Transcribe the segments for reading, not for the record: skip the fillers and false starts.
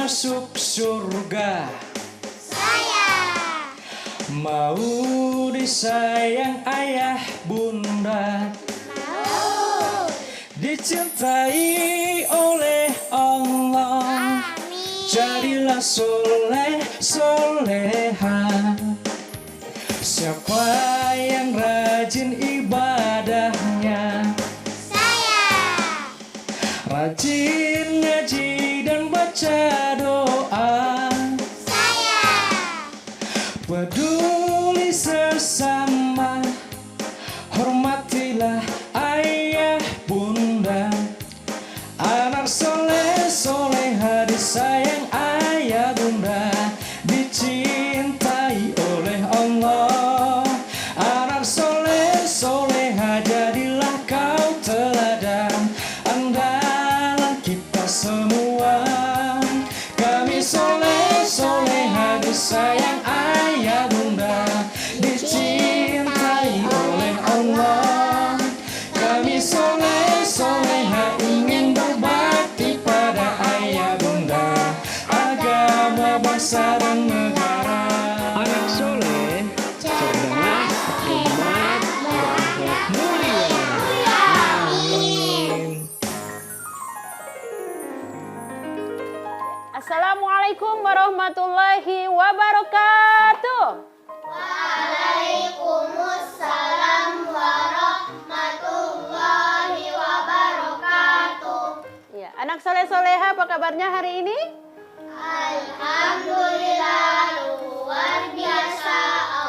masuk surga? Saya. Mau disayang ayah bunda, Mau. dicintai oleh Allah. Amin. Jadilah soleh soleha. Siapa yang rajin ibadahnya? Saya. Rajin ngaji dan baca doa. Saya. Peduli sesama, hormatilah ayah bunda. Anak soleh soleha disayang ayah bunda, dicintai oleh Allah. Anak soleh soleha jadilah kau teladan, andalan kita semua. Kami soleh soleha disayang ayah bunda, dicintai oleh Allah. Kami soleh soleha ingin berbakti pada ayah bunda, agama, bangsa dan negara. Anak soleh cerdas, hikmat, berakhlak mulia. Amin. Assalamualaikum warahmatullahi wabarakatuh. Waalaikumsalam warahmatullahi wabarakatuh. Ya, anak soleh soleha, apa kabarnya hari ini? Alhamdulillah, luar biasa.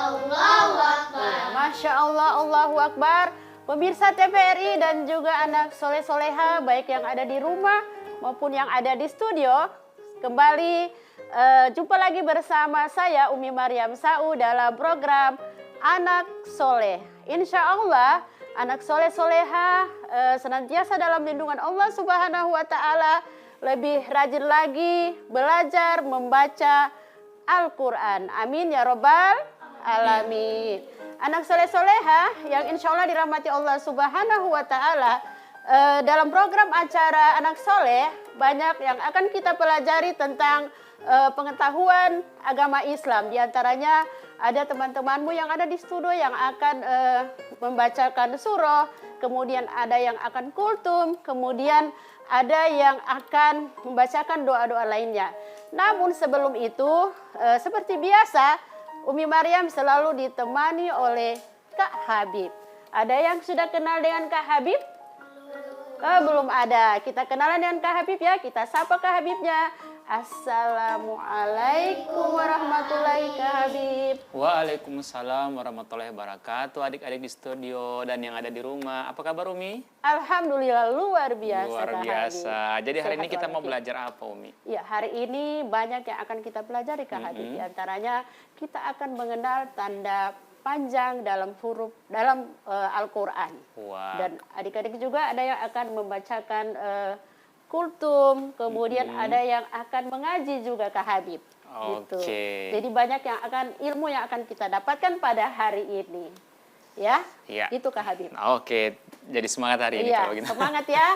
Allahu Akbar. Masya Allah, Allahu Akbar. Pemirsa TVRI dan juga anak soleh soleha, baik yang ada di rumah maupun yang ada di studio, kembali jumpa lagi bersama saya Umi Maryam Sau dalam program Anak Soleh. Insya Allah anak soleh soleha senantiasa dalam lindungan Allah Subhanahu Wa Taala, lebih rajin lagi belajar membaca Al-Quran. Amin ya Robbal Alamin. Anak soleh soleha yang insya Allah dirahmati Allah Subhanahu Wa Taala, dalam program acara Anak Soleh banyak yang akan kita pelajari tentang pengetahuan agama Islam. Di antaranya ada teman-temanmu yang ada di studio yang akan membacakan surah, kemudian ada yang akan kultum, kemudian ada yang akan membacakan doa-doa lainnya. Namun sebelum itu, seperti biasa, Umi Maryam selalu ditemani oleh Kak Habib. Ada yang sudah kenal dengan Kak Habib? Belum ada. Kita kenalan dengan Kak Habib ya. Kita sapa Kak Habibnya. Assalamualaikum warahmatullahi Kak Habib. Waalaikumsalam warahmatullahi wabarakatuh. Adik-adik di studio dan yang ada di rumah. Apa kabar Umi? Alhamdulillah luar biasa. Luar Kak biasa. Habib. Jadi hari ini Sehat kita mau walafiat. belajar apa Umi? Ya, hari ini banyak yang akan kita pelajari Kak Habib. Di antaranya kita akan mengenal tanda panjang dalam huruf dalam Al-Qur'an. Wah. Dan adik-adik juga ada yang akan membacakan kultum, kemudian ada yang akan mengaji juga Kak Habib. Gitu. Oke. Jadi banyak yang akan ilmu yang akan kita dapatkan pada hari ini. Ya? Iya. Itu Kak Habib. Oke, jadi semangat hari ini Iya, kalau gitu. semangat ya.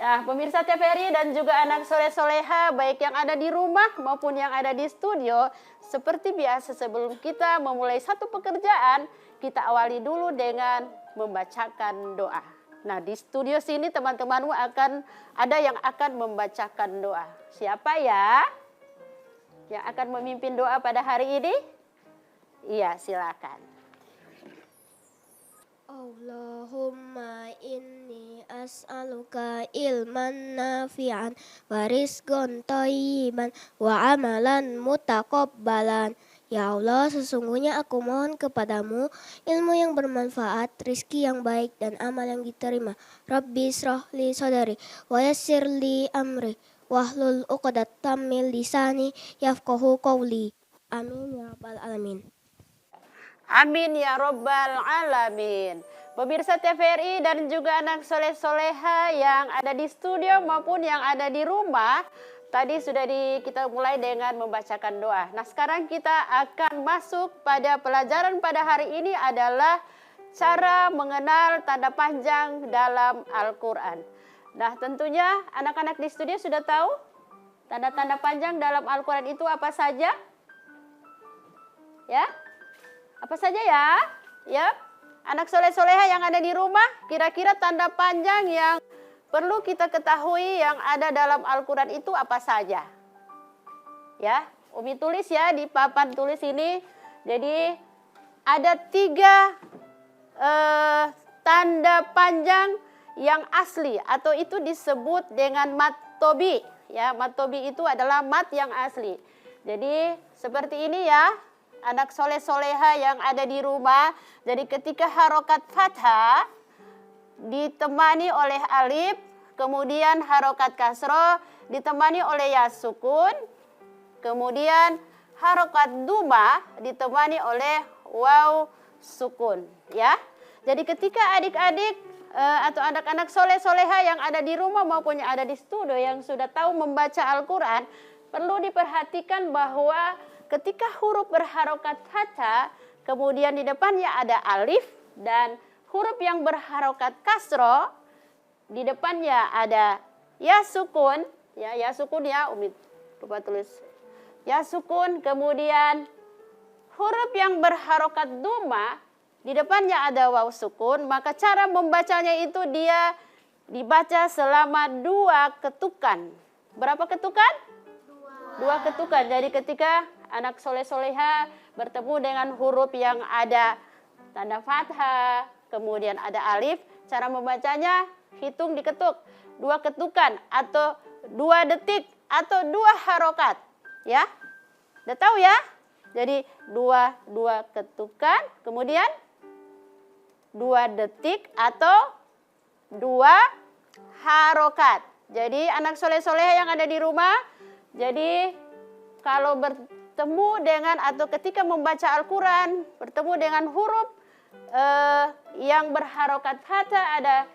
Nah, pemirsa TVRI dan juga anak soleh-soleha, baik yang ada di rumah maupun yang ada di studio, seperti biasa sebelum kita memulai satu pekerjaan, kita awali dulu dengan membacakan doa. Nah, di studio sini teman-temanmu akan ada yang akan membacakan doa. Siapa ya yang akan memimpin doa pada hari ini? Iya, silakan. Allahumma inni as'aluka ilman nafi'an wa rizqan thayyiban wa amalan mutaqabbalan. Ya Allah, sesungguhnya aku mohon kepadamu ilmu yang bermanfaat, rizki yang baik, dan amal yang diterima. Rabbi israh li sadari wa yassir li amri wahlul 'uqdatam min lisani yafqahu qawli. Amin ya rabbal alamin. Amin ya Robbal Alamin. Pemirsa TVRI dan juga anak soleh-soleha yang ada di studio maupun yang ada di rumah, tadi sudah kita mulai dengan membacakan doa. Nah, sekarang kita akan masuk pada pelajaran pada hari ini adalah cara mengenal tanda panjang dalam Al-Quran. Nah, tentunya anak-anak di studio sudah tahu Tanda-tanda panjang dalam Al-Quran itu apa saja? Ya, apa saja ya? Ya, anak soleh-soleha yang ada di rumah, kira-kira tanda panjang yang perlu kita ketahui yang ada dalam Al-Quran itu apa saja? Ya, Umi tulis ya di papan tulis ini. Jadi ada 3 tanda panjang yang asli atau itu disebut dengan mat tobi. Ya, mat tobi itu adalah mat yang asli. Jadi seperti ini ya, anak soleh-soleha yang ada di rumah. Jadi ketika harokat fathah ditemani oleh alif, kemudian harokat kasroh ditemani oleh ya sukun, kemudian harokat duma ditemani oleh waw sukun. Ya, jadi ketika adik-adik atau anak-anak soleh-soleha yang ada di rumah maupun yang ada di studio yang sudah tahu membaca Al-Quran, perlu diperhatikan bahwa ketika huruf berharokat fathah, kemudian di depannya ada alif, dan huruf yang berharokat kasroh, di depannya ada ya sukun, ya sukun ya, Umi lupa tulis. Ya sukun, kemudian huruf yang berharokat duma, di depannya ada waw sukun, maka cara membacanya itu dia dibaca selama 2 ketukan. Berapa ketukan? 2 ketukan. Jadi ketika anak soleh-soleha bertemu dengan huruf yang ada tanda fathah, kemudian ada alif, cara membacanya hitung diketuk. 2 ketukan atau 2 detik atau 2 harokat. Ya, udah tahu ya? Jadi 2 ketukan, kemudian 2 detik atau 2 harokat. Jadi anak soleh-soleh yang ada di rumah, jadi kalau bertemu dengan atau ketika membaca Al-Quran, bertemu dengan huruf yang berharokat fathah ada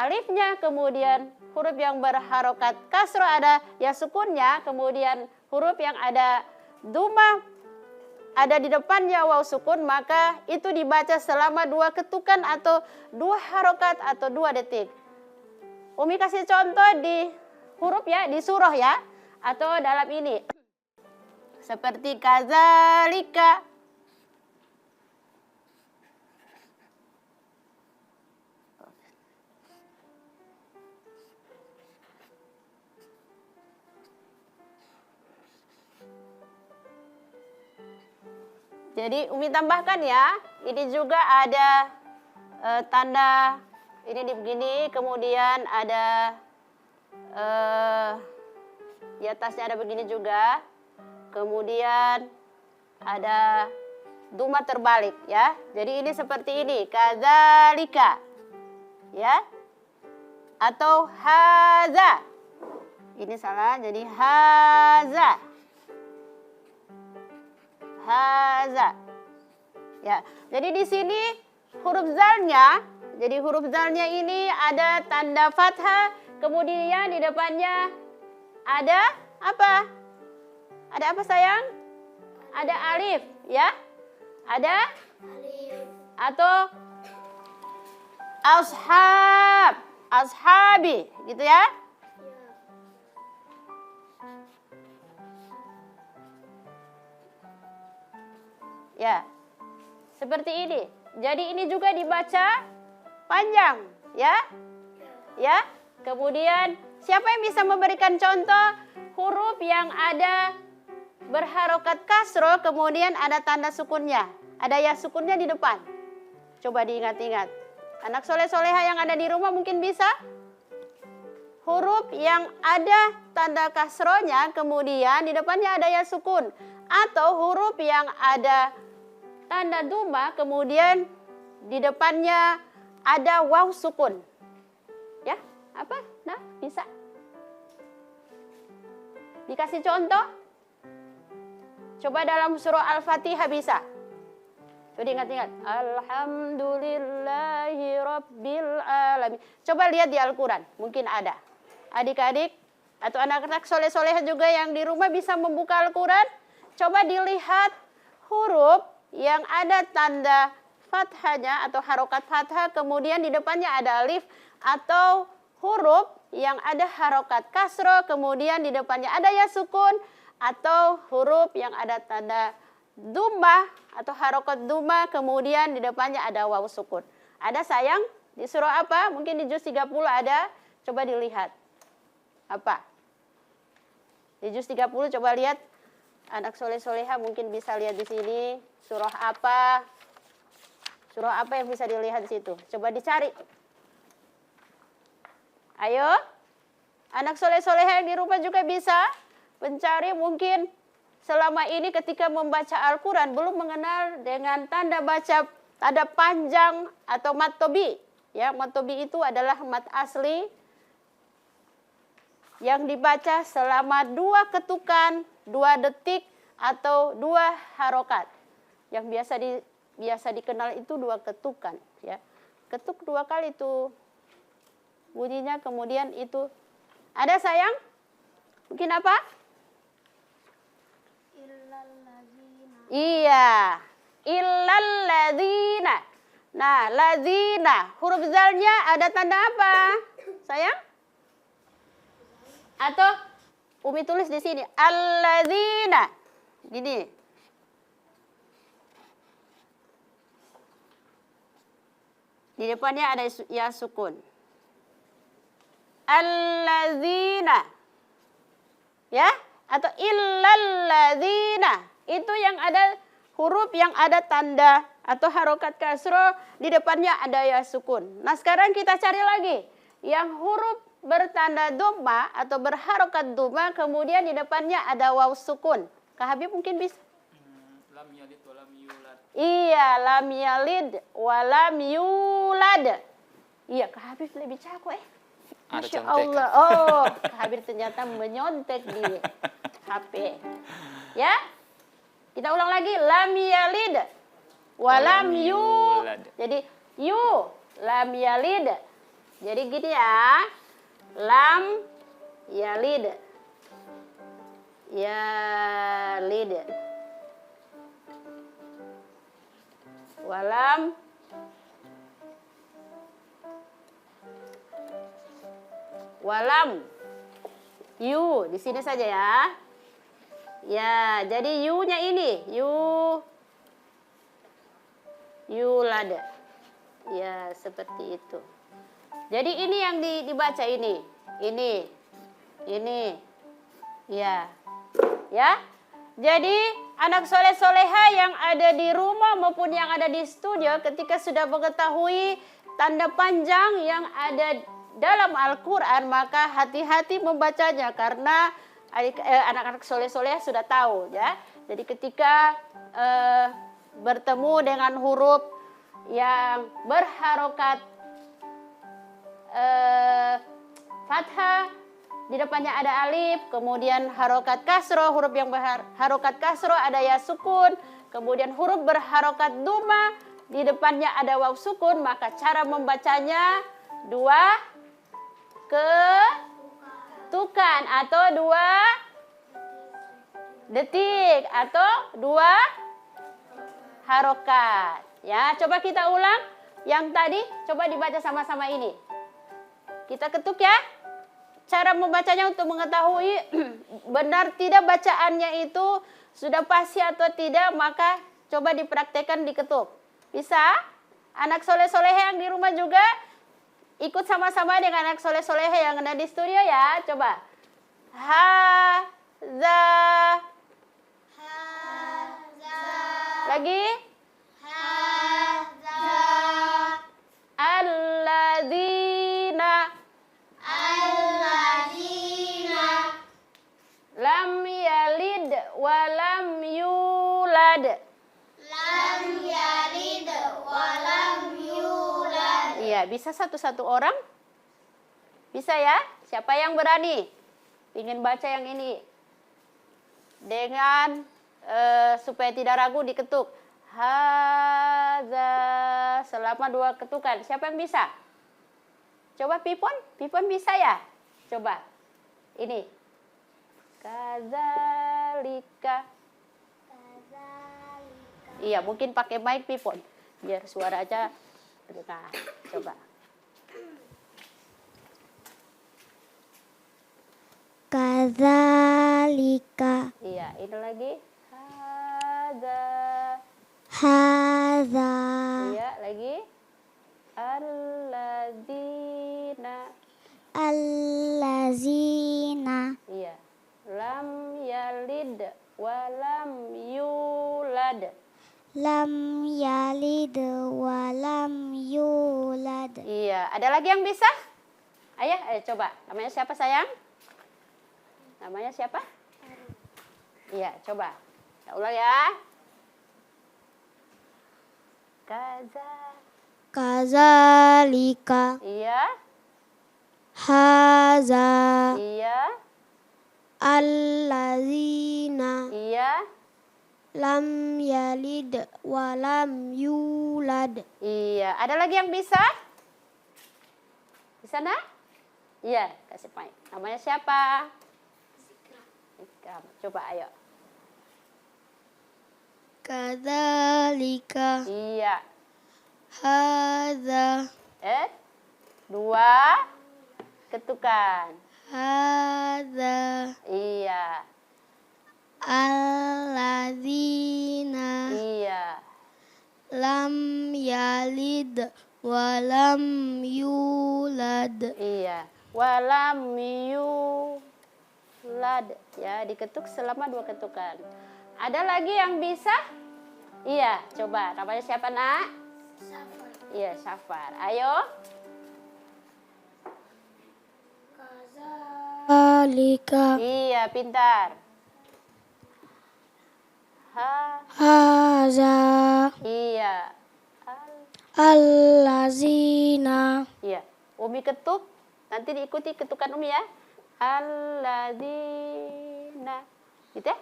alifnya, kemudian huruf yang berharokat kasroh ada ya sukunnya, kemudian huruf yang ada duma ada di depannya waw sukun, maka itu dibaca selama 2 ketukan atau 2 harokat atau 2 detik. Umi kasih contoh di huruf ya, di surah ya, atau dalam ini. Seperti kazalika. Jadi Umi tambahkan ya, ini juga ada tanda ini begini, kemudian ada di atasnya ada begini juga, kemudian ada duma terbalik ya. Jadi ini seperti ini, kadzalika ya, atau haza. Ini salah, jadi haza. Haza. Ya, jadi di sini huruf zalnya, jadi huruf zalnya ini ada tanda fathah, kemudian di depannya ada apa? Ada apa sayang? Ada alif, ya? Ada Alif. atau ashab, ashabi, gitu ya? Ya, seperti ini. Jadi ini juga dibaca panjang, ya. Ya. Kemudian siapa yang bisa memberikan contoh huruf yang ada berharokat kasroh, kemudian ada tanda sukunnya, ada ya sukunnya di depan. Coba diingat-ingat. Anak soleh-soleha yang ada di rumah mungkin bisa. Huruf yang ada tanda kasrohnya, kemudian di depannya ada ya sukun, atau huruf yang ada tanda duma, kemudian di depannya ada waw sukun. Ya, apa? Nah, bisa. Dikasih contoh. Coba dalam surah Al-Fatihah bisa. Coba ingat-ingat. Alhamdulillahi Rabbil Alamin. Coba lihat di Al-Quran, mungkin ada. Adik-adik atau anak-anak soleh-soleh juga yang di rumah bisa membuka Al-Quran. Coba dilihat huruf yang ada tanda fathahnya atau harokat fathah, kemudian di depannya ada alif, atau huruf yang ada harokat kasro, kemudian di depannya ada ya sukun, atau huruf yang ada tanda dumma atau harokat dumma, kemudian di depannya ada waw sukun. Ada sayang? Di surah apa? Mungkin di juz 30 ada. Coba dilihat. Apa? Di juz 30 coba lihat. Anak soleh-soleha mungkin bisa lihat di sini. Surah apa? Surah apa yang bisa dilihat di situ? Coba dicari. Ayo, anak soleh-soleha yang di rumah juga bisa mencari. Mungkin selama ini ketika membaca Al-Quran belum mengenal dengan tanda baca, tanda panjang atau mat tobi. Ya, mat tobi itu adalah mat asli yang dibaca selama 2 ketukan, 2 detik atau 2 harokat. Yang biasa dikenal itu 2 ketukan. Ya, ketuk 2 kali itu bunyinya, kemudian itu ada sayang? Mungkin apa? Iya, illal ladzina. Nah, ladzina, huruf zalnya ada tanda apa? Sayang? Atau Umi tulis di sini alladzina. Gini. Di depannya ada ya sukun. Alladzina, ya, atau illalladzina, itu yang ada huruf yang ada tanda atau harokat kasro, di depannya ada ya sukun. Nah sekarang kita cari lagi yang huruf bertanda dhamma atau berharokat dhamma, kemudian di depannya ada waw sukun. Kak Habib mungkin bisa. Lam yalid wa lam yulad. Iya, lam yalid wa lam yulad. Iya, Kak Habib lebih jago Ada Masya contekan. Allah. Oh, Kak Habib ternyata menyontek di HP. Ya, kita ulang lagi. Lam yalid walam yulad. Jadi yu lam yalid. Jadi gini ya. Lam yalid. Yalid. Walam yu di sini saja ya. Ya, jadi yu-nya ini yulad. Ya, seperti itu. Jadi ini yang dibaca ini. Ya. Ya. Jadi anak soleh-soleha yang ada di rumah maupun yang ada di studio, ketika sudah mengetahui tanda panjang yang ada dalam Al-Quran, maka hati-hati membacanya, karena anak-anak soleh-soleha sudah tahu ya. Jadi ketika bertemu dengan huruf yang berharokat fathah, di depannya ada alif, kemudian harokat kasro, huruf yang berharokat kasro ada ya sukun, kemudian huruf berharokat dhamma, di depannya ada waw sukun, maka cara membacanya 2 ketukan atau 2 detik atau 2 harokat. Ya, coba kita ulang yang tadi, coba dibaca sama-sama ini. Kita ketuk ya. Cara membacanya untuk mengetahui benar tidak bacaannya itu sudah pasti atau tidak, maka coba dipraktekkan diketuk. Bisa? Anak soleh-soleha yang di rumah juga ikut sama-sama dengan anak soleh-soleha yang ada di studio ya. Coba. Ha-za. Lagi. Alladzina. Lam yalid wa lam yulad. Lam yalid wa lam yulad. Iya, bisa satu-satu orang? Bisa ya? Siapa yang berani? Ingin baca yang ini? Dengan supaya tidak ragu diketuk. Haza, selama 2 ketukan. Siapa yang bisa? Coba Pipon? Pipon bisa ya? Coba. Ini. Kadzalika. Iya, mungkin pakai mic Pipon biar suara aja terdengar. Coba. Kadzalika. Iya, ini lagi. Hadza. Hadza. Iya, lagi. Alladzina. Allazina. Iya. Lam yalid walam yulad. Lam yalid walam yulad. Iya, ada lagi yang bisa? Ayo coba. Namanya siapa sayang? Namanya siapa? Iya, coba. Kita ulang ya. Kadzalika. Iya, Haza. iya, Allazina. iya, Lam yalid walam yulad. iya. Ada lagi yang bisa? Di sana? Iya, kasih mic. Namanya siapa? Ikram. Coba ayo. Kadzalika. Iya. Hadza. 2 ketukan. Hadza. Iya. Allazina. Iya. Lam yalid walam yulad. Iya. Walam yulad. Ya, diketuk selama 2 ketukan. Ada lagi yang bisa? Iya, coba. Namanya siapa, Nak? Safar. Iya, Safar. Ayo. Kadzalika. Iya, pintar. Haza. Iya. Allazina. Iya. Umi ketuk. Nanti diikuti ketukan Umi ya. Alladzina. Gitu ya?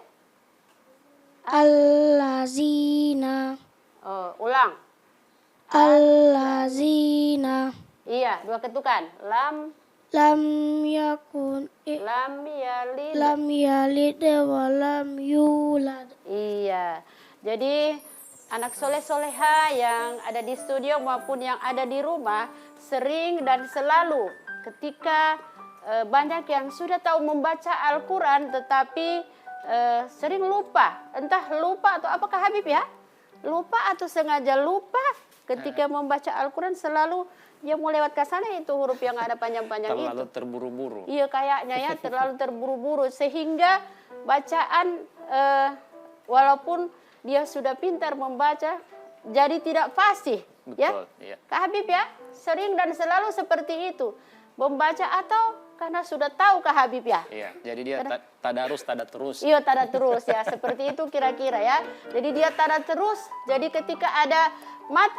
Allazina. Oh, ulang. Allazina. Iya, 2 ketukan. Lam Lam yakun. lam yalid. Lam yalid walam yulad. Iya. Jadi anak soleh-soleha yang ada di studio maupun yang ada di rumah sering dan selalu ketika banyak yang sudah tahu membaca Al-Quran tetapi sering lupa. Entah lupa atau apakah Habib ya? Lupa atau sengaja lupa ketika membaca Al-Quran selalu dia mau lewat ke sana itu huruf yang ada panjang-panjang itu. Terlalu terburu-buru. Iya kayaknya ya terlalu terburu-buru sehingga bacaan walaupun dia sudah pintar membaca jadi tidak fasih. Ya, Betul, iya. Kak Habib ya sering dan selalu seperti itu membaca atau karena sudah tahu Kak Habib ya. Iya, jadi dia tadarus, tada terus. Iya tada terus ya seperti itu kira-kira ya. Jadi dia tada terus. Jadi ketika ada mat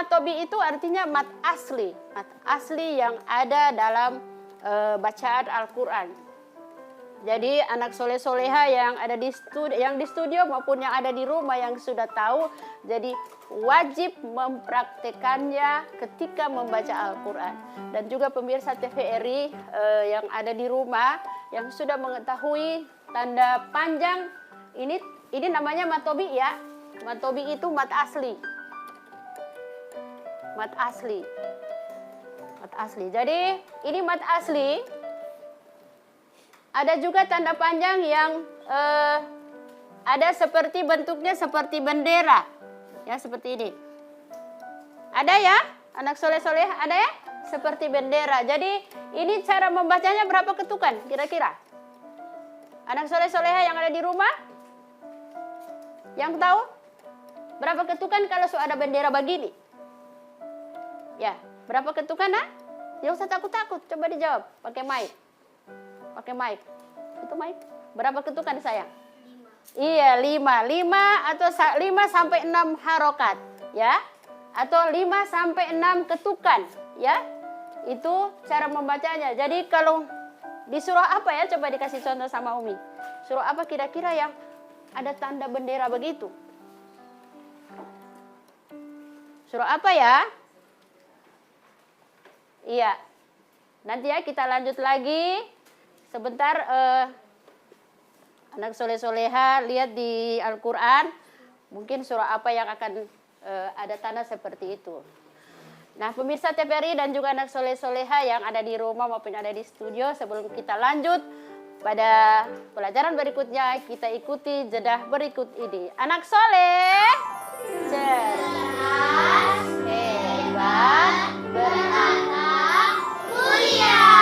tobi itu artinya mat asli yang ada dalam bacaan Al-Quran. Jadi anak soleh-soleha yang ada di studio maupun yang ada di rumah yang sudah tahu, jadi wajib mempraktekannya ketika membaca Al-Quran. Dan juga pemirsa TVRI yang ada di rumah yang sudah mengetahui tanda panjang ini namanya matobi ya. Matobi itu mat asli. Mat asli. Jadi ini mat asli. Ada juga tanda panjang yang ada seperti bentuknya seperti bendera. Ya, seperti ini. Ada ya? Anak soleh-soleh ada ya? Seperti bendera. Jadi, ini cara membacanya berapa ketukan kira-kira? Anak soleh-soleha yang ada di rumah? Yang tahu? Berapa ketukan kalau ada bendera begini? Ya, berapa ketukan, nah? Jangan usah takut-takut, coba dijawab pakai mic. Pakai mic. Itu mic. Berapa ketukan sayang? 5. Iya, 5. 5 atau 5 sampai 6 harokat, ya. Atau 5 sampai 6 ketukan, ya. Itu cara membacanya. Jadi kalau di surah apa ya? Coba dikasih contoh sama Umi. Surah apa kira-kira yang ada tanda bendera begitu? Surah apa ya? Iya. Nanti ya kita lanjut lagi. Sebentar anak soleh-soleha lihat di Al-Quran mungkin surah apa yang akan ada tanda seperti itu. Nah pemirsa TVRI dan juga anak soleh-soleha yang ada di rumah maupun ada di studio, sebelum kita lanjut pada pelajaran berikutnya kita ikuti jeda berikut ini. Anak soleh, cerdas, hebat, berakhlak, mulia.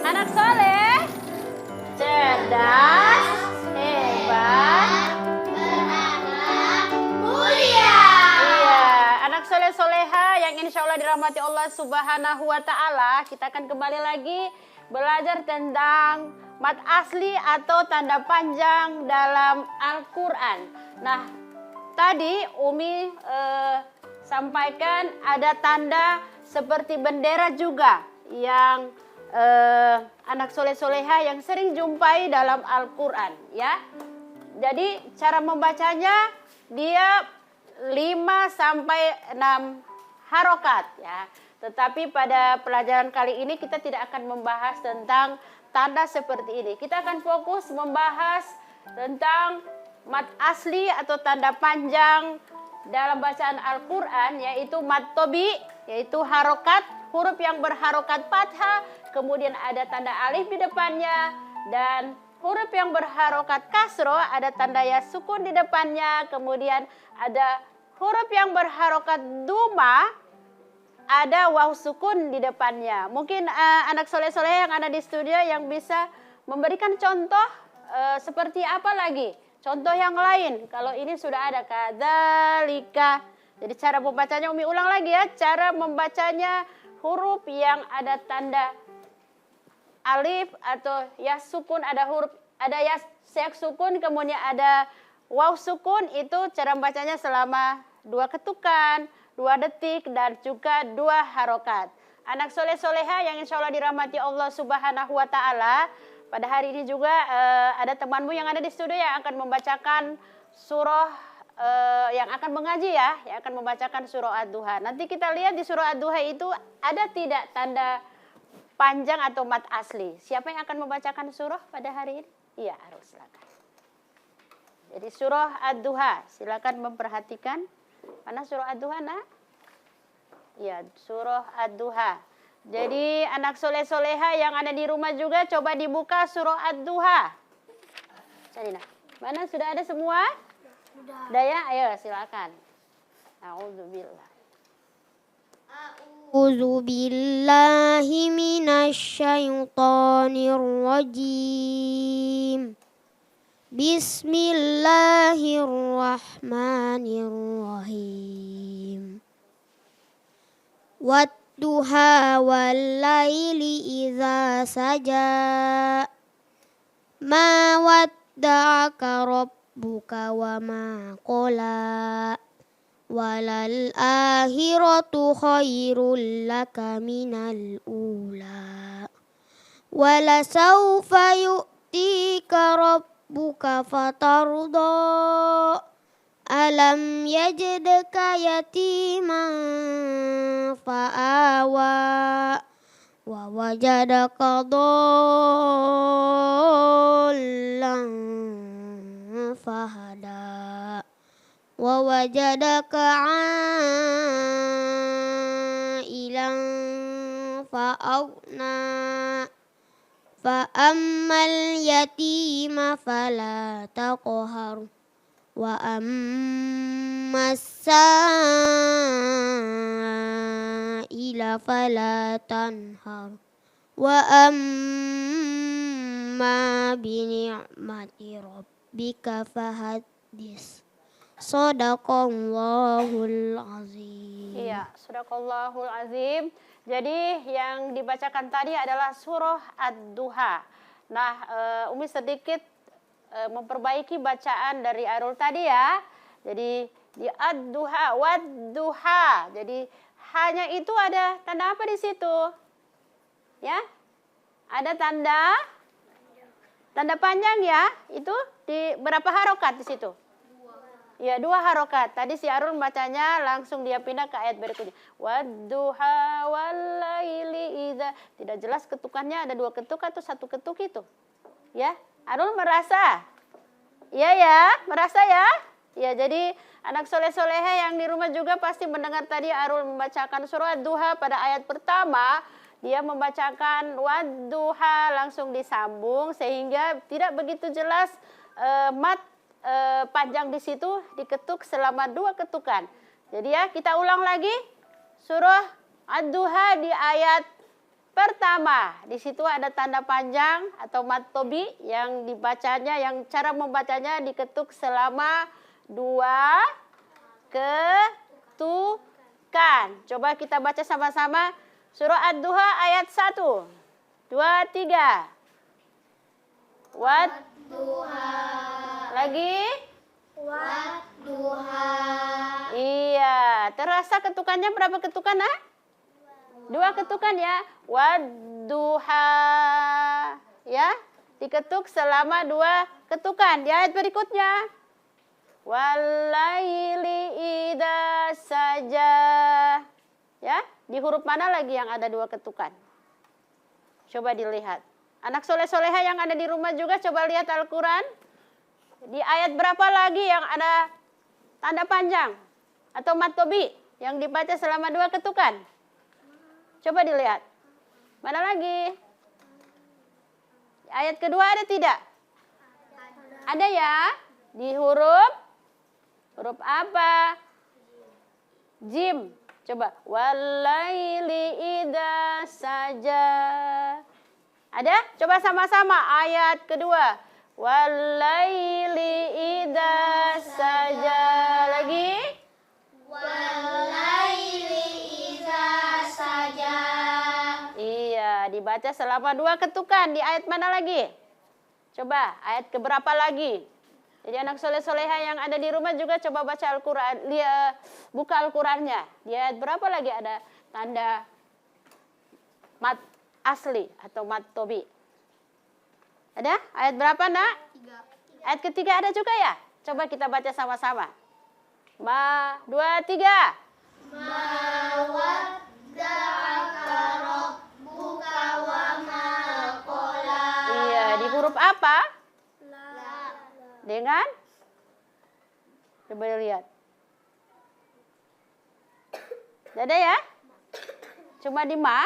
Anak soleh, cerdas, hebat, berakhlak, mulia. iya. Anak soleh soleha yang insya Allah dirahmati Allah Subhanahu Wa Taala. Kita akan kembali lagi belajar tentang mat asli atau tanda panjang dalam Al-Quran. Nah, tadi Umi sampaikan ada tanda seperti bendera juga yang anak soleh-soleha yang sering jumpai dalam Al-Quran, ya. Jadi cara membacanya dia 5 sampai 6 harokat, ya. Tetapi pada pelajaran kali ini kita tidak akan membahas tentang tanda seperti ini. Kita akan fokus membahas tentang mat asli atau tanda panjang dalam bacaan Al-Quran, yaitu mat tobi, yaitu harokat, huruf yang berharokat fathah, kemudian ada tanda alif di depannya, dan huruf yang berharokat kasro ada tanda ya sukun di depannya, kemudian ada huruf yang berharokat duma, ada waw sukun di depannya. Mungkin anak soleh-soleh yang ada di studio yang bisa memberikan contoh seperti apa lagi? Contoh yang lain, kalau ini sudah ada kadzalika. Jadi cara membacanya Umi ulang lagi ya, cara membacanya huruf yang ada tanda alif atau ya sukun, ada huruf ada ya syak sukun, kemudian ada waw sukun, itu cara membacanya selama 2 ketukan, 2 detik dan juga 2 harokat. Anak soleh-soleha yang insya Allah dirahmati Allah Subhanahu Wa Taala, pada hari ini juga ada temanmu yang ada di studio yang akan membacakan surah yang akan mengaji ya, yang akan membacakan surah Ad-Duha. Nanti kita lihat di surah Ad-Duha itu ada tidak tanda panjang atau mat asli. Siapa yang akan membacakan surah pada hari ini? Iya, harus silakan. Jadi surah Ad-Duha, silakan memperhatikan. Mana surah Ad-Duha, nak? Iya, surah Ad-Duha. Jadi anak soleh-soleha yang ada di rumah juga coba dibuka surah Ad-Duha. Cari, nak. Mana sudah ada semua? Sudah ya? Ayo silakan. A'udzubillah. A'udzu billahi minasyaitonir rajim. Bismillahirrahmanirrahim. Wadduha wal laili idza saja. Ma wadda'aka rabbuka wa ma qala. Walal akhiratu khairul laka minal ula. Wala sawfa yu'tika rabbuka fatarda. Alam yajidka yatiman fa'awa. Wa wajadaka dhallan fahada. Wa wajadaka ailan fa'aghna. Fa ammal yatima fala taqhar. Wa ammas sa'ila fala tanhar. Wa amma bi ni'mati rabbika fahaddis. Shadaqallahul azim. Iya, Shadaqallahul azim. Jadi yang dibacakan tadi adalah surah Ad-Duha. Nah, Umi sedikit memperbaiki bacaan dari Arul tadi ya. Jadi di Ad-Duha, Wad-Duha. Jadi hanya itu ada tanda apa di situ? Ya? Ada tanda panjang ya. Itu di berapa harokat di situ? Ya, 2 harokat. Tadi si Arul bacanya langsung dia pindah ke ayat berikutnya. Wadduha wal laili idza. Tidak jelas ketukannya ada 2 ketuk atau 1 ketuk itu. Ya, Arul merasa? Iya ya, merasa ya? Ya, jadi anak soleh-soleha yang di rumah juga pasti mendengar tadi Arul membacakan surah Duha pada ayat pertama. Dia membacakan wadduha langsung disambung sehingga tidak begitu jelas mat panjang di situ diketuk selama 2 ketukan. Jadi ya, kita ulang lagi surah Ad-Duha di ayat pertama. Di situ ada tanda panjang atau mat tobi yang dibacanya, yang cara membacanya diketuk selama 2 ketukan. Coba kita baca sama-sama surah Ad-Duha ayat 1, 2, 3. Wadduha. Lagi? Wadduha. Iya, terasa ketukannya berapa ketukan, ah? 2 ketukan ya. Wadduha. Ya, diketuk selama 2 ketukan. Di ayat berikutnya. Walaili idza saja. Ya, di huruf mana lagi yang ada 2 ketukan? Coba dilihat. Anak soleh-soleha yang ada di rumah juga coba lihat Al-Quran. Di ayat berapa lagi yang ada tanda panjang atau mat tobi yang dibaca selama 2 ketukan? Coba dilihat. Mana lagi? Ayat kedua ada tidak? Ada ya? Di huruf apa? Jim. Coba. Walaili idza saja. Ada? Coba sama-sama ayat kedua. Walaili idza saja. Lagi? Walaili idza saja. Iya, dibaca selama 2 ketukan. Di ayat mana lagi? Coba, ayat keberapa lagi? Jadi anak soleh-soleha yang ada di rumah juga coba baca Al-Quran, buka Al-Qurannya. Di ayat berapa lagi ada tanda mat asli atau mat tobi? Ada? Ayat berapa, Nak? 3. Ayat ketiga ada juga ya? Coba kita baca sama-sama. 2, 3. Ma wadda'aka rabbuka wa ma qala. Iya, di huruf apa? Dengan? Coba lihat. Ada ya? Cuma di ma.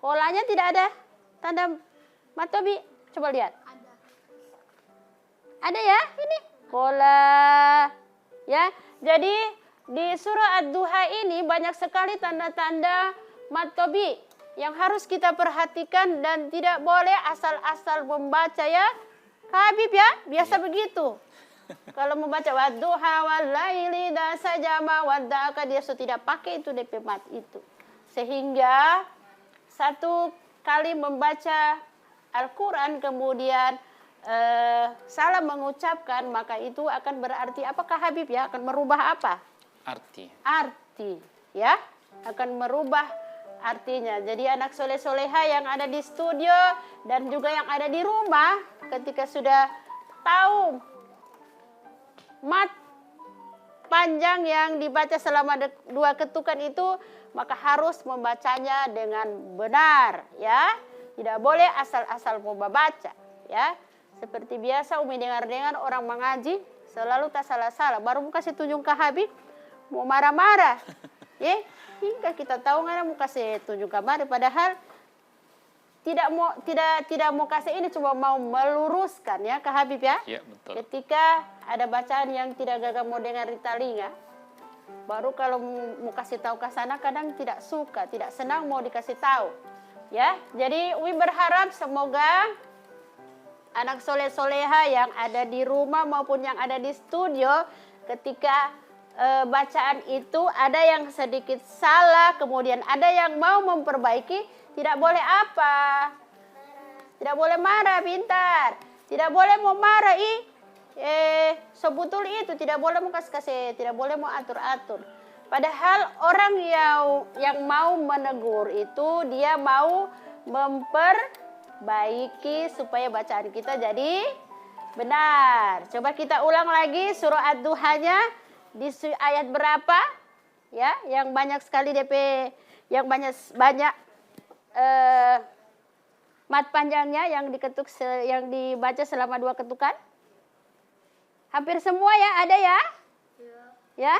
Kolanya tidak ada tanda matobi. Coba lihat. Ada ya? Ini. Kola. Ya. Jadi di surah Ad-Duha ini banyak sekali tanda-tanda matobi yang harus kita perhatikan dan tidak boleh asal-asal membaca ya. Habib ya, biasa begitu. Kalau membaca wadduha walaili idza sajama wadda'aka, dia sudah tidak pakai itu DP mat itu. Sehingga 1 kali membaca Al-Quran kemudian salah mengucapkan, maka itu akan berarti apakah Habib ya? Akan merubah apa? Arti ya, akan merubah artinya. Jadi anak soleh-soleha yang ada di studio dan juga yang ada di rumah, ketika sudah tahu mat panjang yang dibaca selama 2 ketukan itu, maka harus membacanya dengan benar ya. Tidak boleh asal-asal membaca ya. Seperti biasa Umi dengar-dengar orang mengaji selalu tak salah-salah, baru mau kasih tunjuk ke Habib mau marah-marah. Ya, hingga kita tahu nggak mau kasih tunjuk kabar, padahal tidak mau kasih ini, cuma mau meluruskan ya ke Habib ya. Iya, betul. Ketika ada bacaan yang tidak gagah mau dengar di telinga, baru kalau mau kasih tahu ke sana kadang tidak suka, tidak senang mau dikasih tahu. Ya, jadi Umi berharap semoga anak soleh-soleha yang ada di rumah maupun yang ada di studio, ketika bacaan itu ada yang sedikit salah, kemudian ada yang mau memperbaiki, tidak boleh apa? Tidak boleh marah, pintar. Tidak boleh mau marah, sebetul itu tidak boleh mau kasih, tidak boleh mau atur-atur. Padahal orang yang mau menegur itu dia mau memperbaiki supaya bacaan kita jadi benar. Coba kita ulang lagi surah Ad-Duhanya di ayat berapa? Ya, yang banyak sekali DP, yang banyak mat panjangnya yang yang dibaca selama 2 ketukan? Hampir semua ya, ada ya? Ya?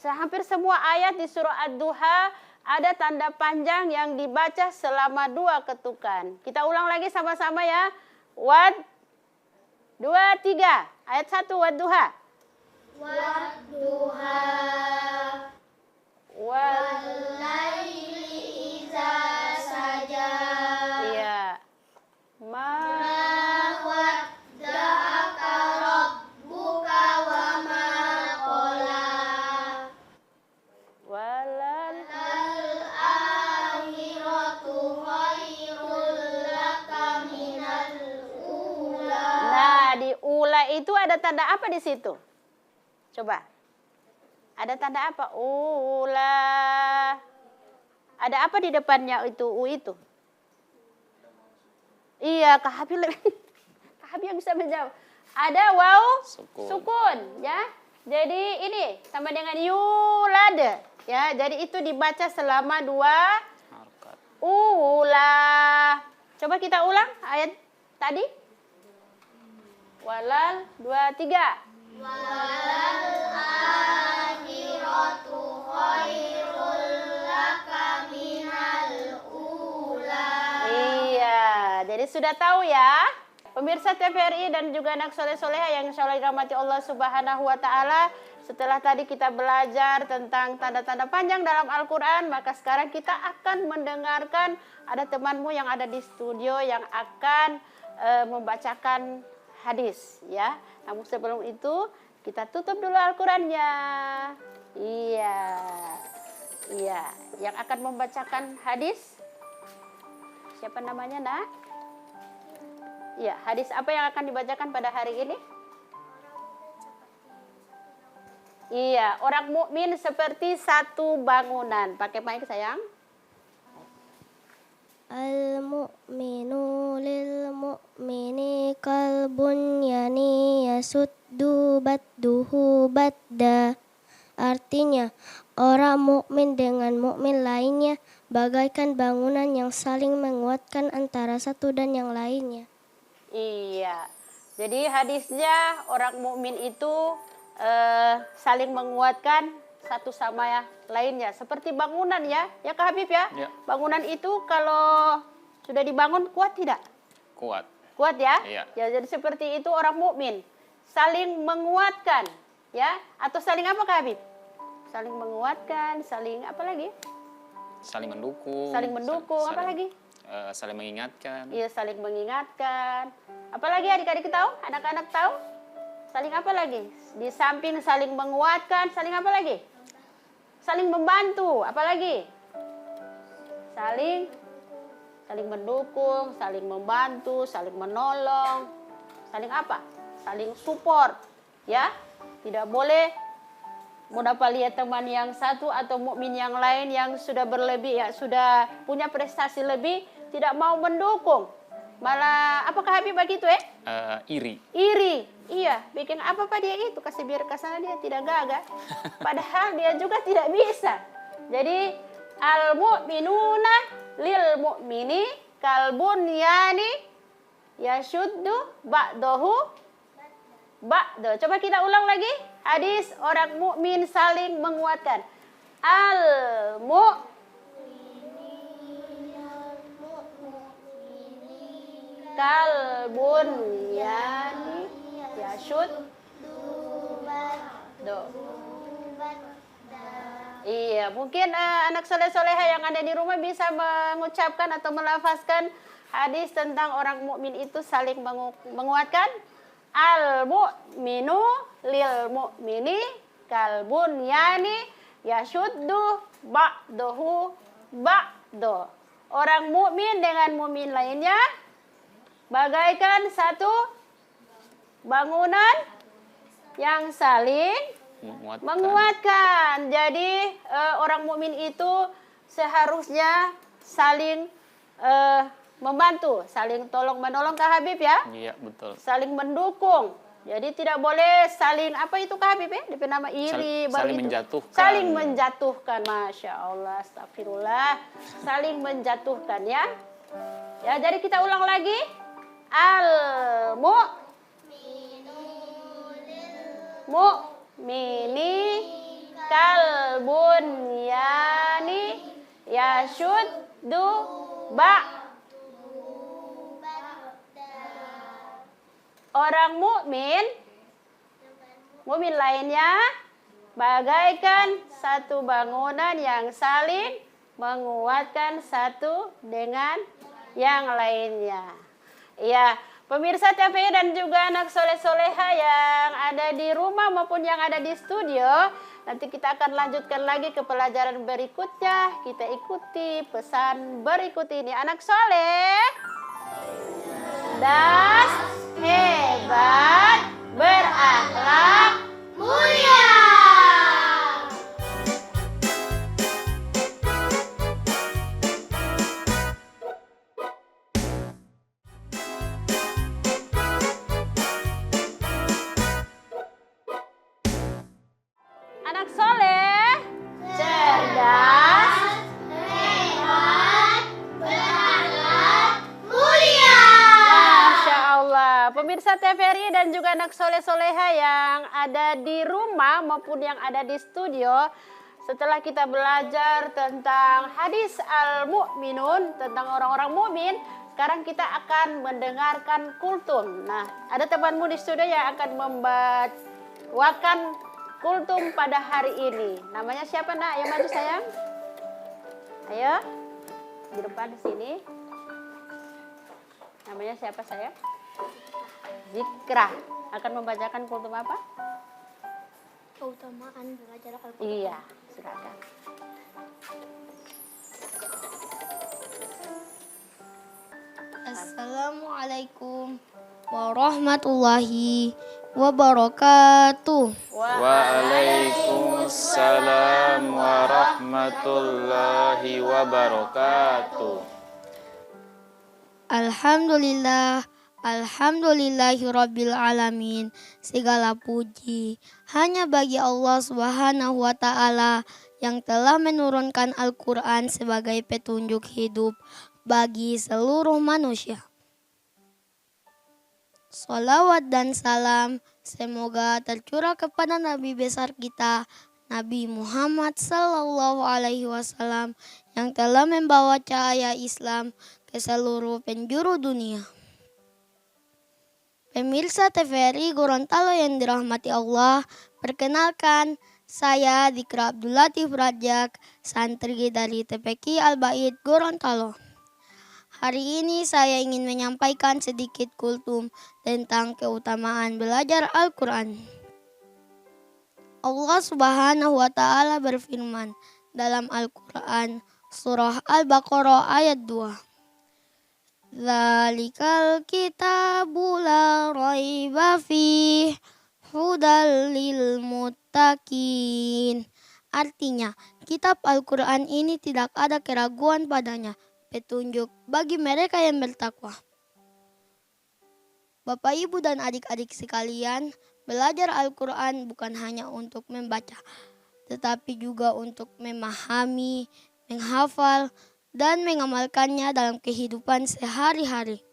Hampir semua ayat di surah Ad-Duha ada tanda panjang yang dibaca selama 2 ketukan. Kita ulang lagi sama-sama ya. Wad 2, 3. Ayat 1 Wad-Duha. Wadduha Wad. walaili iza saja. Iya. Ma. Wadda'aka rabbuka wa ma qala. Walal. Al-akhiratu khairul laka minal ula. Nah, di ula itu ada tanda apa di situ? Coba. Ada tanda apa? Ula. Ada apa di depannya itu u itu? Iya, Kak Habib Kak Habib yang bisa menjawab. Ada waw sukun, ya. Jadi ini sama dengan yulad, ya. Jadi itu dibaca selama 2 Harkat. ula. Coba kita ulang ayat tadi. Walal 2, 3. Akhiratu khairul laka minal ula. Iya, jadi sudah tahu ya. Pemirsa TVRI dan juga anak soleh-soleha yang insya Allah dirahmati Allah Subhanahu wa Ta'ala. Setelah tadi kita belajar tentang tanda-tanda panjang dalam Al-Quran, maka sekarang kita akan mendengarkan ada temanmu yang ada di studio yang akan membacakan hadis, ya. Namun sebelum itu kita tutup dulu Al-Qurannya. Iya, iya. Yang akan membacakan hadis siapa namanya, Nak? Iya, hadis apa yang akan dibacakan pada hari ini? Iya, orang mukmin seperti satu bangunan. Pakai mic sayang. Al-mu'minu lil-mu'mini kalbunyani yasuddu badduhu badda. Artinya, orang mukmin dengan mukmin lainnya bagaikan bangunan yang saling menguatkan antara satu dan yang lainnya. Iya. Jadi hadisnya orang mukmin itu saling menguatkan satu sama lainnya. Seperti bangunan ya Kak Habib ya? Ya. Bangunan itu kalau sudah dibangun kuat tidak? Kuat. Kuat ya? Iya. Ya, jadi seperti itu orang mukmin saling menguatkan ya, atau saling apa Kak Habib? Saling menguatkan, saling apa lagi? Saling mendukung. Saling mendukung, apa lagi? Saling mengingatkan. Iya, saling mengingatkan. Apalagi adik-adik tahu? Anak-anak tahu? Saling apa lagi? Di samping saling menguatkan, saling apa lagi? Saling membantu, apalagi? Saling mendukung, saling membantu, saling menolong. Saling apa? Saling support, ya. Tidak boleh mendapat lihat teman yang satu atau mukmin yang lain yang sudah berlebih, ya sudah punya prestasi lebih, tidak mau mendukung. Malah apakah Habib begitu Iri. Iri, iya, bikin apa dia itu, kasih biar ke sana dia tidak gagah. Padahal dia juga tidak bisa. Jadi al-mu'minuna lil mu'mini kalbunyani yashuddu ba'dahu ba'da. Coba kita ulang lagi. Hadis orang mukmin saling menguatkan. Al-mu'min kalbunyani yashuddu. Iya, mungkin anak soleh-soleha yang ada di rumah bisa mengucapkan atau melafazkan hadis tentang orang mukmin itu saling menguatkan. Al-mu'minu lil mu'mini kalbunyani yashuddu ba'dahu ba'do. Orang mukmin dengan mukmin lainnya bagaikan satu bangunan yang saling menguatkan. Jadi orang mukmin itu seharusnya saling membantu, saling tolong menolong Kak Habib ya. Iya, betul. Saling mendukung. Jadi tidak boleh saling apa itu Kak Habib ya? DP nama iri, saling menjatuhkan. Saling menjatuhkan, Masya Allah, astagfirullah. Saling menjatuhkan ya. Ya, jadi kita ulang lagi. Mu'mini kalbun yani yashuddu orang mukmin lainnya bagaikan satu bangunan yang saling menguatkan satu dengan yang lainnya. Ya, pemirsa TVRI dan juga anak soleh-soleha yang ada di rumah maupun yang ada di studio, nanti kita akan lanjutkan lagi ke pelajaran berikutnya. Kita ikuti pesan berikut ini. Anak soleh, das hebat, berakhlak Mulia. anak soleh, cerdas, Hebat. Berakhlak. Mulia. Masya Allah. Pemirsa TVRI dan juga anak soleh-soleha yang ada di rumah maupun yang ada di studio, setelah kita belajar tentang hadis al-mu'minun, tentang orang-orang mukmin, sekarang kita akan mendengarkan kultum. Nah, ada temanmu di studio yang akan membawakan kultum pada hari ini. Namanya siapa, Nak? Ayo maju sayang. Ayo. Di depan di sini. Namanya siapa sayang? Zikra. Akan membacakan kultum apa? Keutamaan belajar Al-Quran. Iya, silakan. Assalamualaikum warahmatullahi wabarakatuh. Waalaikumsalam warahmatullahi wabarakatuh. Alhamdulillahirabbil alamin. Segala puji hanya bagi Allah Subhanahu wa taala yang telah menurunkan Al-Qur'an sebagai petunjuk hidup bagi seluruh manusia. Salawat dan salam semoga tercurah kepada Nabi besar kita, Nabi Muhammad Sallallahu Alaihi Wasallam, yang telah membawa cahaya Islam ke seluruh penjuru dunia. Pemirsa TVRI Gorontalo yang dirahmati Allah, perkenalkan saya Dikra Abdul Latif Rajak, santri dari TPQ Al-Bait Gorontalo. Hari ini saya ingin menyampaikan sedikit kultum tentang keutamaan belajar Al-Quran. Allah Subhanahu wa taala berfirman dalam Al-Quran surah Al-Baqarah ayat 2. Dzalikal kitabu la raiba fih hudal lil muttaqin. Artinya, kitab Al-Quran ini tidak ada keraguan padanya, petunjuk bagi mereka yang bertakwa. Bapak, Ibu, dan adik-adik sekalian, belajar Al-Quran bukan hanya untuk membaca, tetapi juga untuk memahami, menghafal, dan mengamalkannya dalam kehidupan sehari-hari.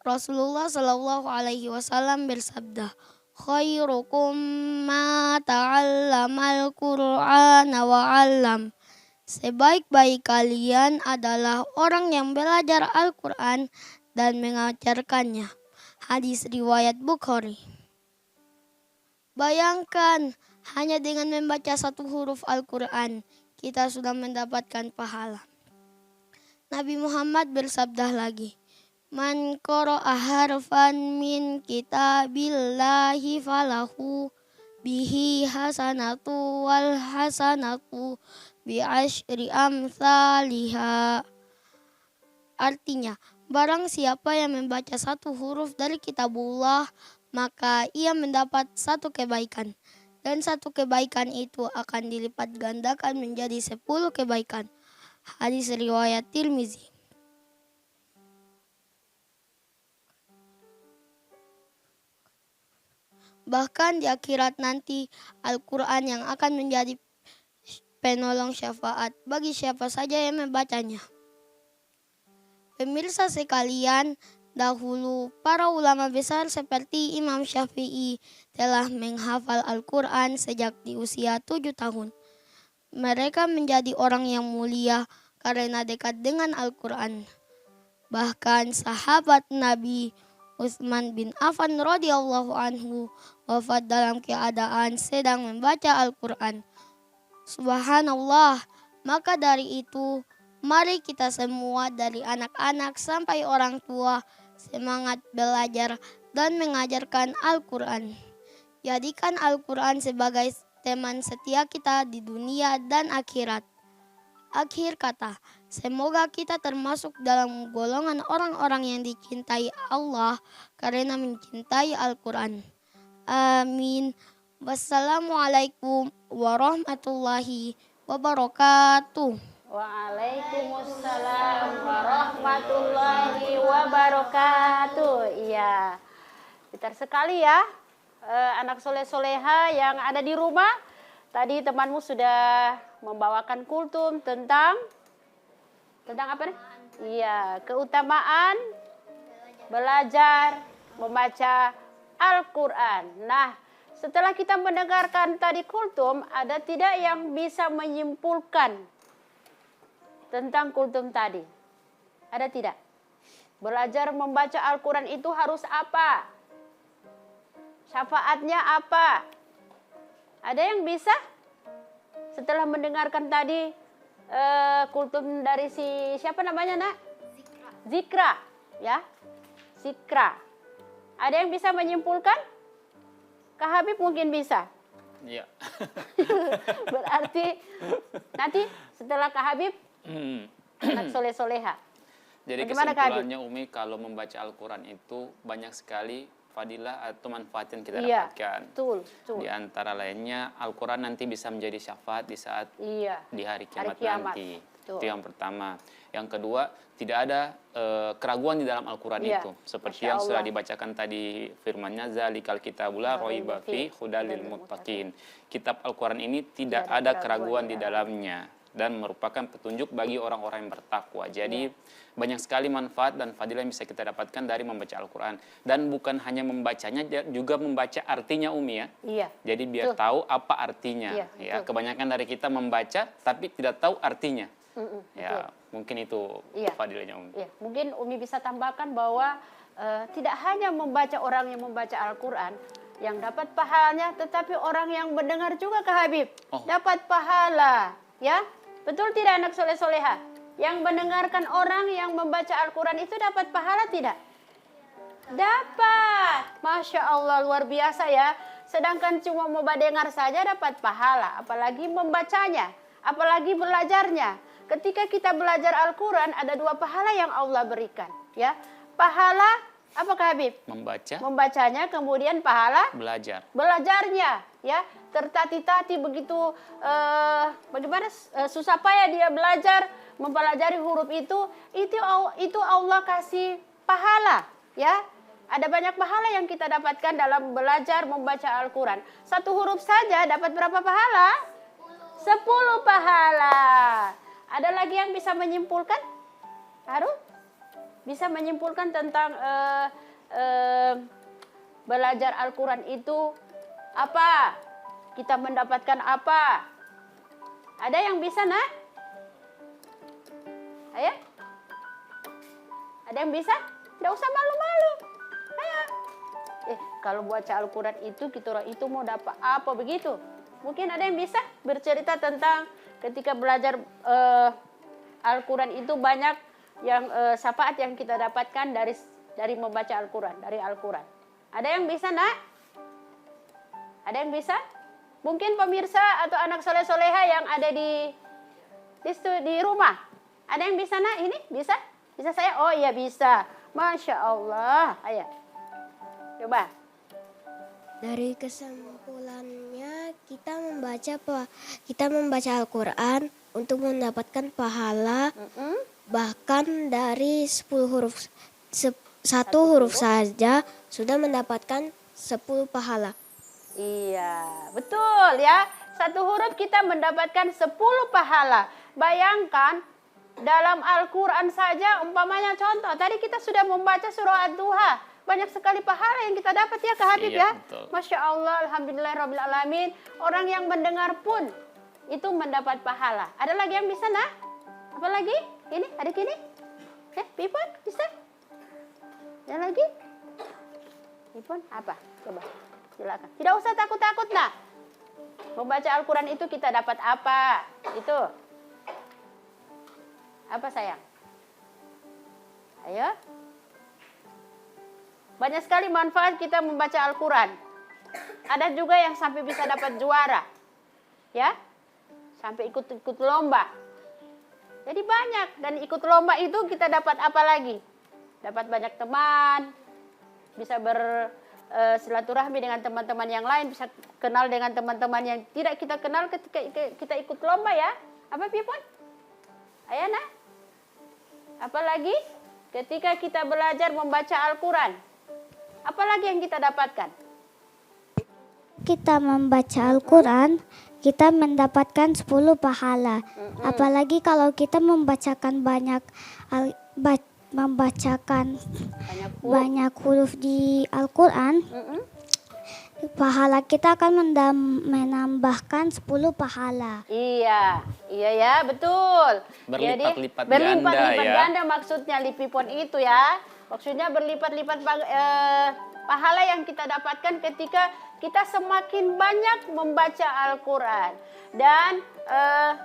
Rasulullah Shallallahu Alaihi Wasallam bersabda, khairukum ma ta'allamal Qur'ana wa 'allam. Sebaik-baik kalian adalah orang yang belajar Al-Quran dan mengajarkannya. Hadis riwayat Bukhari. Bayangkan, hanya dengan membaca satu huruf Al-Quran, kita sudah mendapatkan pahala. Nabi Muhammad bersabda lagi, man qara'a harfan min kitabillahi falahu bihi hasanatu wal hasanatu bi asyri amsalihha. Artinya, barang siapa yang membaca satu huruf dari kitabullah, maka ia mendapat satu kebaikan. Dan satu kebaikan itu akan dilipat gandakan menjadi 10 kebaikan. Hadis riwayat Tirmizi. Bahkan di akhirat nanti, Al-Quran yang akan menjadi penolong syafaat bagi siapa saja yang membacanya. Pemirsa sekalian, dahulu para ulama besar seperti Imam Syafi'i telah menghafal Al-Quran sejak di usia 7 tahun. Mereka menjadi orang yang mulia karena dekat dengan Al-Quran. Bahkan sahabat Nabi Utsman bin Affan radhiyallahu anhu wafat dalam keadaan sedang membaca Al-Quran. Subhanallah, maka dari itu mari kita semua dari anak-anak sampai orang tua semangat belajar dan mengajarkan Al-Quran. Jadikan Al-Quran sebagai teman setia kita di dunia dan akhirat. Akhir kata, semoga kita termasuk dalam golongan orang-orang yang dicintai Allah karena mencintai Al-Quran. Amin. Wassalamualaikum warahmatullahi wabarakatuh. Waalaikumsalam warahmatullahi wabarakatuh. Iya, pintar sekali ya anak soleh-soleha yang ada di rumah. Tadi temanmu sudah membawakan kultum tentang apa nih? Iya, keutamaan belajar membaca Al-Quran. Nah, setelah kita mendengarkan tadi kultum, ada tidak yang bisa menyimpulkan tentang kultum tadi? Ada tidak? Belajar membaca Al-Quran itu harus apa? Syafaatnya apa? Ada yang bisa? Setelah mendengarkan tadi kultum dari siapa namanya, Nak? Zikra, ya. Zikra. Ada yang bisa menyimpulkan? Kak Habib mungkin bisa. Iya. Berarti nanti setelah Kak Habib anak soleh-soleha. Jadi Bagaimana, Kak Habib? kesimpulannya Umi, kalau membaca Al-Quran itu banyak sekali fadilah atau manfaat yang kita Iya, dapatkan. betul. Di antara lainnya Al-Quran nanti bisa menjadi syafaat di saat Iya. di hari kiamat, kiamat. nanti. Betul. Itu yang pertama. Yang kedua, tidak ada keraguan di dalam Al-Quran Iya. itu. Seperti Masya yang sudah Allah. dibacakan tadi firman-Nya, zalikal kitabula roiba fi hudal lil muttaqin. Kitab Al-Quran ini tidak ada keraguan di dalamnya dan merupakan petunjuk bagi orang-orang yang bertakwa. Jadi banyak sekali manfaat dan fadilah yang bisa kita dapatkan dari membaca Al-Quran. Dan bukan hanya membacanya, juga membaca artinya, Umi ya. Iya. Jadi biar tahu apa artinya. Iya, Ya, betul. kebanyakan dari kita membaca tapi tidak tahu artinya. Ya, betul. mungkin itu Iya. fadilahnya, Umi. Ya, mungkin Umi bisa tambahkan bahwa tidak hanya membaca orang yang membaca Al-Quran yang dapat pahalanya, tetapi orang yang mendengar juga, Kak Habib, dapat pahala. Ya, betul tidak anak soleh-soleha? Yang mendengarkan orang yang membaca Al-Quran itu dapat pahala tidak? Dapat. Masya Allah, luar biasa ya. Sedangkan cuma mau dengar saja dapat pahala, apalagi membacanya, apalagi belajarnya. Ketika kita belajar Al-Quran, ada 2 pahala yang Allah berikan. Ya, pahala apakah Habib? Membaca, Membacanya, kemudian pahala belajar. belajarnya. Ya, tertati-tati begitu bagaimana susah payah dia belajar mempelajari huruf itu Allah kasih pahala. Ya, ada banyak pahala yang kita dapatkan dalam belajar membaca Al-Quran. 1 huruf saja dapat berapa pahala? 10 pahala. Ada lagi yang bisa menyimpulkan? Haru? Bisa menyimpulkan tentang belajar Al-Quran itu apa? Kita mendapatkan apa? Ada yang bisa, Nak? Ayo? Ada yang bisa? Tidak usah malu-malu. Ayo. Kalau baca Al-Quran itu, kita orang itu mau dapat apa begitu? Mungkin ada yang bisa bercerita tentang ketika belajar Al-Quran itu banyak yang syafaat yang kita dapatkan dari membaca Al-Quran, dari Al-Quran. Ada yang bisa, Nak? Ada yang bisa? Mungkin pemirsa atau anak soleh-soleha yang ada di rumah. Ada yang bisa, Nak? Ini bisa? Bisa saya? Oh iya bisa. Masya Allah. Ayo. Coba. Dari kesimpulannya kita membaca Al-Quran untuk mendapatkan pahala bahkan dari 10 huruf. Satu huruf saja sudah mendapatkan 10 pahala. Iya, betul ya. 1 huruf kita mendapatkan 10 pahala. Bayangkan dalam Al-Quran saja, umpamanya contoh, tadi kita sudah membaca surah Ad-Duha. Banyak sekali pahala yang kita dapat ya Kak Habib Iya, ya. betul. Masya Allah, Alhamdulillahirrabbilalamin. Orang yang mendengar pun itu mendapat pahala. Ada lagi yang bisa nah? Apa lagi? Ini, adik ini? Pipon, bisa? Ada lagi? Pipon, apa? Coba, silakan. Tidak usah takut-takut nah. Membaca Al-Quran itu kita dapat apa? Itu. Apa sayang? Ayo. Banyak sekali manfaat kita membaca Al-Quran. Ada juga yang sampai bisa dapat juara. Ya. Sampai ikut-ikut lomba. Jadi banyak. Dan ikut lomba itu kita dapat apa lagi? Dapat banyak teman. Bisa bersilaturahmi dengan teman-teman yang lain. Bisa kenal dengan teman-teman yang tidak kita kenal ketika kita ikut lomba ya. Apa Pipon? Ayo nah. Apalagi ketika kita belajar membaca Al-Quran. Apalagi yang kita dapatkan? Kita membaca Al-Quran, kita mendapatkan 10 pahala. Apalagi kalau kita membacakan banyak huruf di Al-Quran, pahala kita akan menambahkan 10 pahala. Iya ya, betul. Berlipat-lipat berlipat-lipat ganda, ya. ganda maksudnya Lipipon itu ya. Maksudnya berlipat-lipat pahala yang kita dapatkan ketika kita semakin banyak membaca Al-Quran. Dan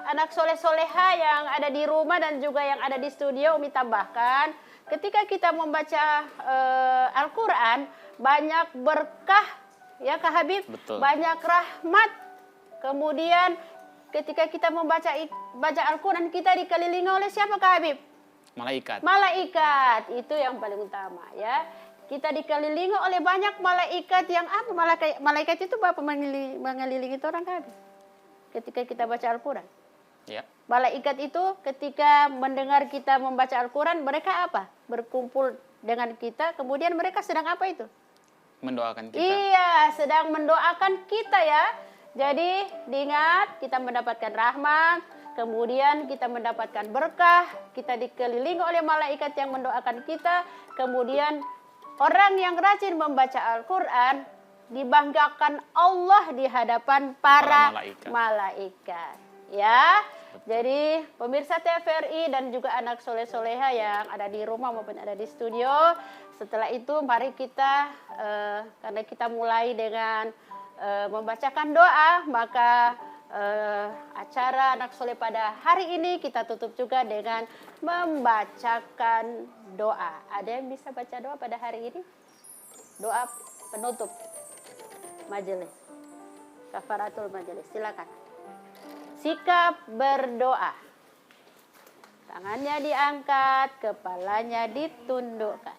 anak soleh-soleha yang ada di rumah dan juga yang ada di studio, Umi tambahkan, ketika kita membaca Al-Quran, banyak berkah, ya Kak Habib, Betul. banyak rahmat. Kemudian ketika kita membaca Al-Quran, kita dikelilingi oleh siapa Kak Habib? Malaikat. Malaikat, itu yang paling utama ya. Kita dikelilingi oleh banyak malaikat yang apa? Malaikat itu apa mengelilingi orang Kak Habib? Ketika kita baca Al-Quran. Ya. Malaikat itu ketika mendengar kita membaca Al-Quran, mereka apa? Berkumpul dengan kita, kemudian mereka sedang apa itu? Mendoakan kita. Iya, sedang mendoakan kita ya. Jadi diingat, kita mendapatkan rahmat, kemudian kita mendapatkan berkah, kita dikelilingi oleh malaikat yang mendoakan kita, kemudian orang yang rajin membaca Al-Quran dibanggakan Allah di hadapan para malaikat. Ya, jadi pemirsa TVRI dan juga anak soleh-soleha yang ada di rumah maupun ada di studio. Setelah itu mari kita, karena kita mulai dengan membacakan doa, maka acara anak soleh pada hari ini kita tutup juga dengan membacakan doa. Ada yang bisa baca doa pada hari ini? Doa penutup majelis, kafaratul majelis. Silakan. Sikap berdoa. Tangannya diangkat, kepalanya ditundukkan.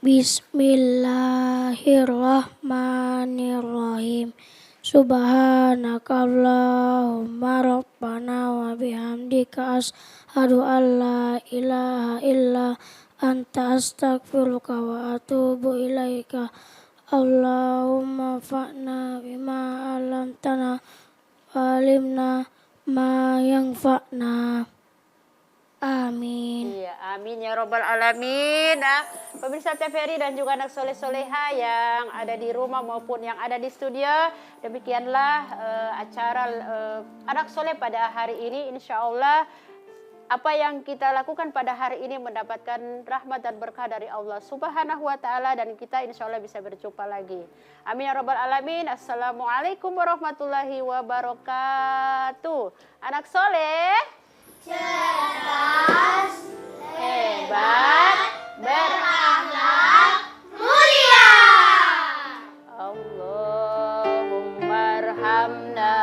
Bismillahirrahmanirrahim. Subhanakallahumma rabbana wa bihamdika asyhadu an la ilaha illa anta astaghfiruka wa atubu ilaika. Allahumma fa'na bima 'allamtana wa 'allimna ma yanfa'na. Amin. Iya, amin ya robbal alamin. Nah, pemirsa TVRI dan juga anak soleh-soleha yang ada di rumah maupun yang ada di studio, demikianlah acara anak soleh pada hari ini. Insya Allah apa yang kita lakukan pada hari ini mendapatkan rahmat dan berkah dari Allah Subhanahu wa Ta'ala, dan kita insya Allah bisa berjumpa lagi. Amin ya robbal alamin. Assalamualaikum warahmatullahi wabarakatuh. Anak soleh, Cerdas, hebat, berakhlak, mulia. Allahumma arhamna